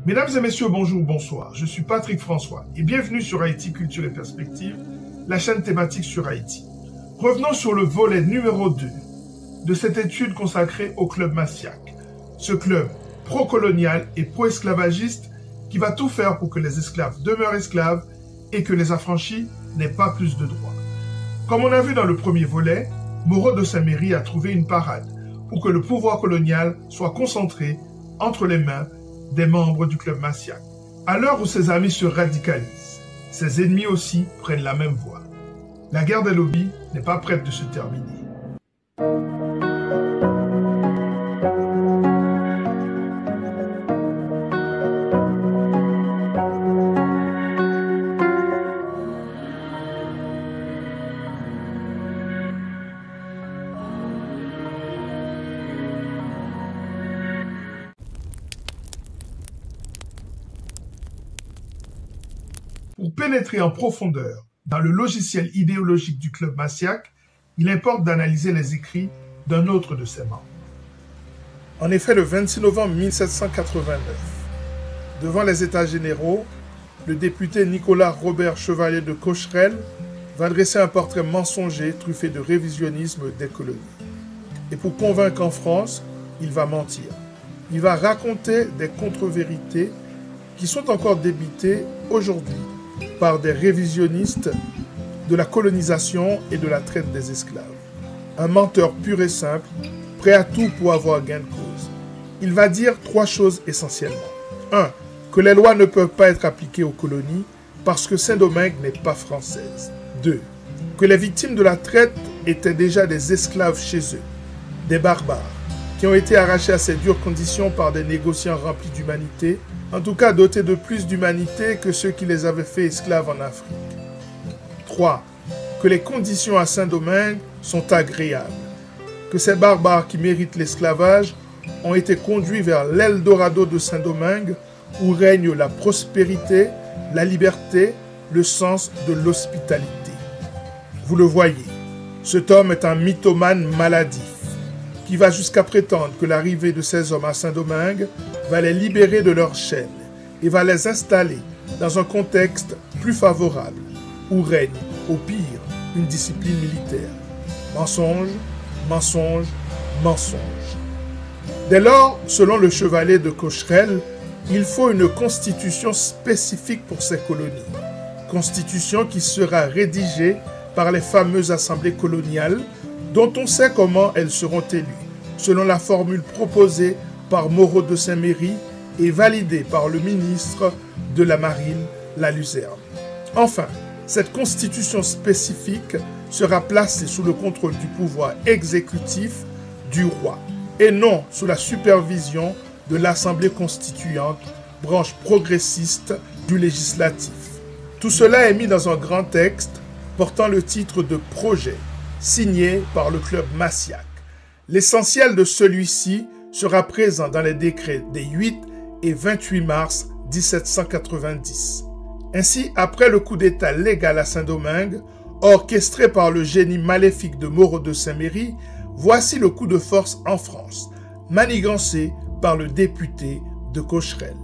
Mesdames et messieurs, bonjour, bonsoir. Je suis Patrick François et bienvenue sur Haïti Culture et Perspective, la chaîne thématique sur Haïti. Revenons sur le volet numéro 2 de cette étude consacrée au Club Massiac. Ce club pro-colonial et pro-esclavagiste qui va tout faire pour que les esclaves demeurent esclaves et que les affranchis n'aient pas plus de droits. Comme on a vu dans le premier volet, Moreau de Saint-Méry a trouvé une parade pour que le pouvoir colonial soit concentré entre les mains des membres du Club Massiac. À l'heure où ses amis se radicalisent, ses ennemis aussi prennent la même voie. La guerre des lobbies n'est pas prête de se terminer. Pour pénétrer en profondeur dans le logiciel idéologique du Club Massiac, il importe d'analyser les écrits d'un autre de ses membres. En effet, le 26 novembre 1789, devant les États généraux, le député Nicolas Robert Chevalier de Cocherel va dresser un portrait mensonger truffé de révisionnisme des colonies. Et pour convaincre qu'en France, il va mentir. Il va raconter des contre-vérités qui sont encore débitées aujourd'hui par des révisionnistes de la colonisation et de la traite des esclaves. Un menteur pur et simple, prêt à tout pour avoir gain de cause. Il va dire trois choses essentiellement. 1. Que les lois ne peuvent pas être appliquées aux colonies parce que Saint-Domingue n'est pas française. 2. Que les victimes de la traite étaient déjà des esclaves chez eux, des barbares, qui ont été arrachés à ces dures conditions par des négociants remplis d'humanité, en tout cas dotés de plus d'humanité que ceux qui les avaient fait esclaves en Afrique. 3. Que les conditions à Saint-Domingue sont agréables, que ces barbares qui méritent l'esclavage ont été conduits vers l'Eldorado de Saint-Domingue où règne la prospérité, la liberté, le sens de l'hospitalité. Vous le voyez, cet homme est un mythomane maladif qui va jusqu'à prétendre que l'arrivée de ces hommes à Saint-Domingue va les libérer de leurs chaînes et va les installer dans un contexte plus favorable où règne, au pire, une discipline militaire. Mensonge, mensonge, mensonge. Dès lors, selon le chevalier de Cocherel, il faut une constitution spécifique pour ces colonies. Constitution qui sera rédigée par les fameuses assemblées coloniales dont on sait comment elles seront élues, selon la formule proposée par Moreau de Saint-Méry et validée par le ministre de la Marine, la Luzerne. Enfin, cette constitution spécifique sera placée sous le contrôle du pouvoir exécutif du roi, et non sous la supervision de l'Assemblée constituante, branche progressiste du législatif. Tout cela est mis dans un grand texte portant le titre de projet, signé par le Club Massiac. L'essentiel de celui-ci sera présent dans les décrets des 8 et 28 mars 1790. Ainsi, après le coup d'État légal à Saint-Domingue, orchestré par le génie maléfique de Moreau de Saint-Méry, voici le coup de force en France, manigancé par le député de Cocherel.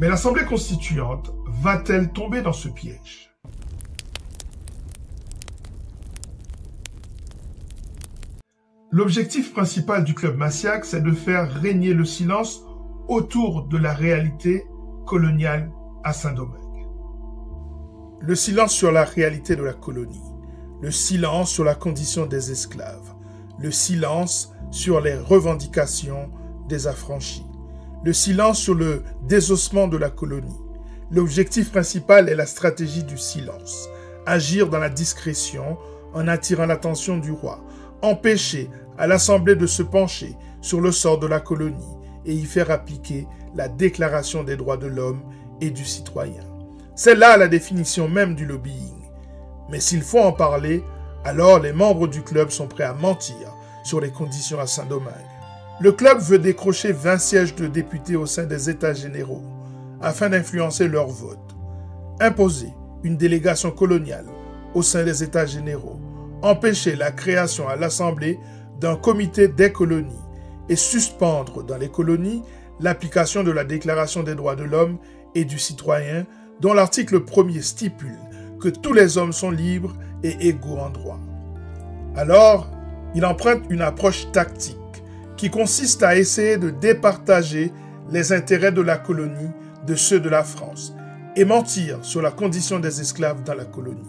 Mais l'Assemblée constituante va-t-elle tomber dans ce piège ? L'objectif principal du Club Massiac, c'est de faire régner le silence autour de la réalité coloniale à Saint-Domingue. Le silence sur la réalité de la colonie, le silence sur la condition des esclaves, le silence sur les revendications des affranchis, le silence sur le désossement de la colonie. L'objectif principal est la stratégie du silence, agir dans la discrétion en attirant l'attention du roi, empêcher à l'Assemblée de se pencher sur le sort de la colonie et y faire appliquer la Déclaration des droits de l'homme et du citoyen. C'est là la définition même du lobbying. Mais s'il faut en parler, alors les membres du club sont prêts à mentir sur les conditions à Saint-Domingue. Le club veut décrocher 20 sièges de députés au sein des États généraux afin d'influencer leur vote. Imposer une délégation coloniale au sein des États généraux, empêcher la création à l'Assemblée d'un comité des colonies et suspendre dans les colonies l'application de la Déclaration des droits de l'homme et du citoyen, dont l'article 1er stipule que tous les hommes sont libres et égaux en droit. Alors, il emprunte une approche tactique qui consiste à essayer de départager les intérêts de la colonie de ceux de la France et mentir sur la condition des esclaves dans la colonie.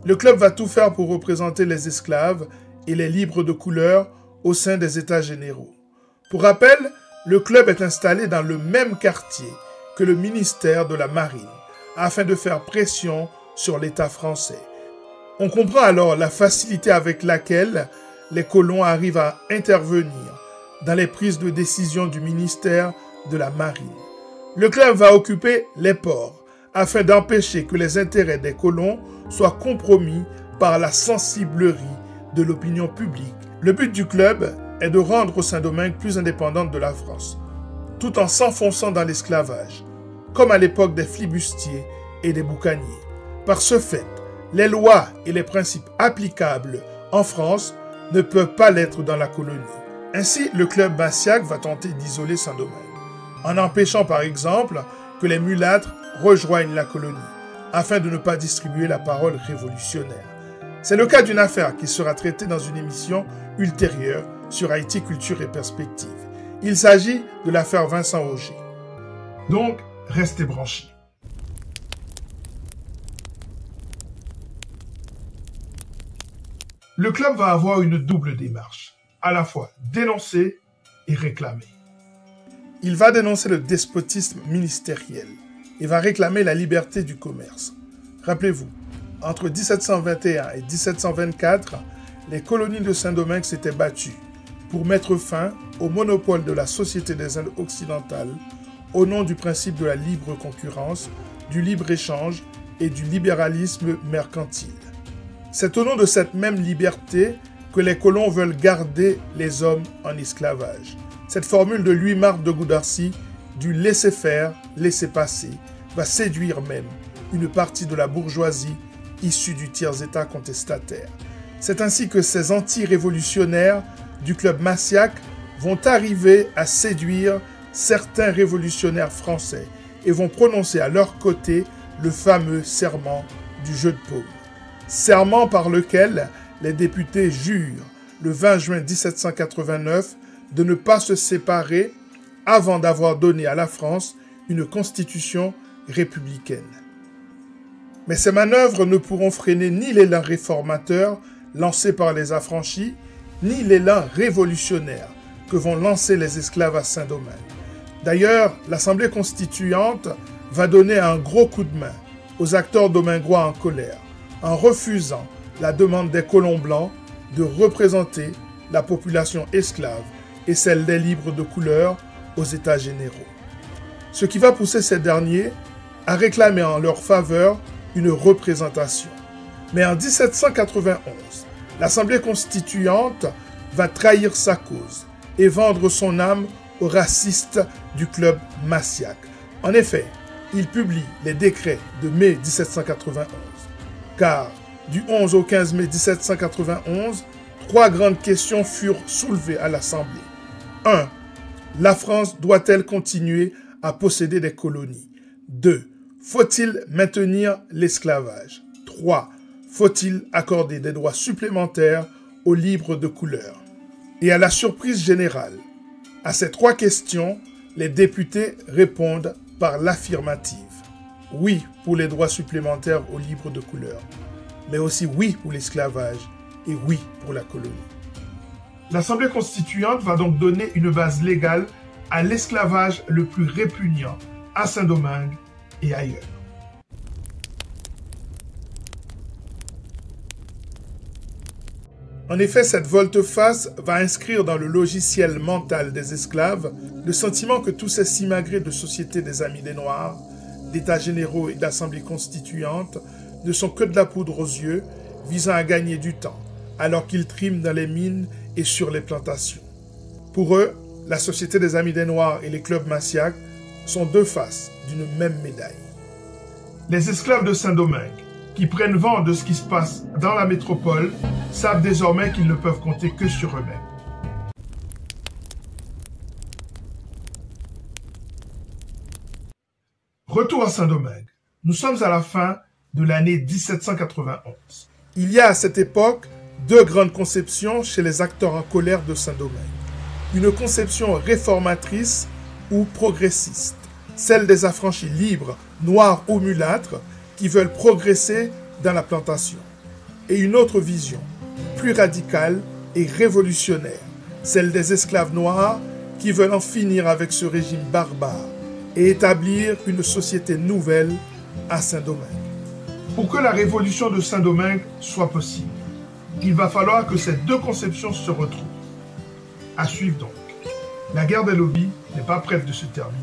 Le club va tout faire pour représenter les esclaves et les libres de couleur au sein des États généraux. Pour rappel, le club est installé dans le même quartier que le ministère de la Marine, afin de faire pression sur l'État français. On comprend alors la facilité avec laquelle les colons arrivent à intervenir dans les prises de décision du ministère de la Marine. Le club va occuper les ports afin d'empêcher que les intérêts des colons soient compromis par la sensiblerie de l'opinion publique. Le but du club est de rendre Saint-Domingue plus indépendante de la France, tout en s'enfonçant dans l'esclavage, comme à l'époque des flibustiers et des boucaniers. Par ce fait, les lois et les principes applicables en France ne peuvent pas l'être dans la colonie. Ainsi, le club massiaque va tenter d'isoler Saint-Domingue, en empêchant par exemple que les mulâtres rejoignent la colonie, afin de ne pas distribuer la parole révolutionnaire. C'est le cas d'une affaire qui sera traitée dans une émission ultérieure sur Haïti, culture et perspective. Il s'agit de l'affaire Vincent Auger. Donc, restez branchés. Le club va avoir une double démarche, à la fois dénoncer et réclamer. Il va dénoncer le despotisme ministériel et va réclamer la liberté du commerce. Rappelez-vous, entre 1721 et 1724, les colonies de Saint-Domingue s'étaient battues pour mettre fin au monopole de la Société des Indes occidentales au nom du principe de la libre concurrence, du libre-échange et du libéralisme mercantile. C'est au nom de cette même liberté que les colons veulent garder les hommes en esclavage. Cette formule de Louis-Marc de Goudarcy, du laisser-faire, laisser-passer, va séduire même une partie de la bourgeoisie issue du tiers-état contestataire. C'est ainsi que ces anti-révolutionnaires du club massiaque vont arriver à séduire certains révolutionnaires français et vont prononcer à leur côté le fameux serment du jeu de paume. Serment par lequel les députés jurent, le 20 juin 1789, de ne pas se séparer avant d'avoir donné à la France une constitution républicaine. Mais ces manœuvres ne pourront freiner ni l'élan réformateur lancé par les affranchis, ni l'élan révolutionnaire que vont lancer les esclaves à Saint-Domingue. D'ailleurs, l'Assemblée constituante va donner un gros coup de main aux acteurs domingois en colère, en refusant la demande des colons blancs de représenter la population esclave et celle des libres de couleur aux États généraux. Ce qui va pousser ces derniers à réclamer en leur faveur une représentation. Mais en 1791, l'Assemblée constituante va trahir sa cause et vendre son âme aux racistes du club massiaque. En effet, il publie les décrets de mai 1791, car du 11 au 15 mai 1791, 3 grandes questions furent soulevées à l'Assemblée. 1. La France doit-elle continuer à posséder des colonies? 2. Faut-il maintenir l'esclavage? 3. Faut-il accorder des droits supplémentaires aux libres de couleur? Et à la surprise générale, à ces 3 questions, les députés répondent par l'affirmative. Oui pour les droits supplémentaires aux libres de couleur, mais aussi oui pour l'esclavage et oui pour la colonie. L'Assemblée constituante va donc donner une base légale à l'esclavage le plus répugnant à Saint-Domingue et ailleurs. En effet, cette volte-face va inscrire dans le logiciel mental des esclaves le sentiment que tous ces simagrées de Société des Amis des Noirs, d'États généraux et d'Assemblée constituante ne sont que de la poudre aux yeux visant à gagner du temps, alors qu'ils triment dans les mines et sur les plantations. Pour eux, la Société des Amis des Noirs et les clubs massiaques sont 2 faces d'une même médaille. Les esclaves de Saint-Domingue, qui prennent vent de ce qui se passe dans la métropole, savent désormais qu'ils ne peuvent compter que sur eux-mêmes. Retour à Saint-Domingue. Nous sommes à la fin de l'année 1791. Il y a à cette époque deux grandes conceptions chez les acteurs en colère de Saint-Domingue. Une conception réformatrice ou progressiste, celle des affranchis libres, noirs ou mulâtres, qui veulent progresser dans la plantation. Et une autre vision, plus radicale et révolutionnaire, celle des esclaves noirs qui veulent en finir avec ce régime barbare et établir une société nouvelle à Saint-Domingue. Pour que la révolution de Saint-Domingue soit possible, il va falloir que ces deux conceptions se retrouvent. À suivre donc. La guerre des lobbies n'est pas prête de se terminer.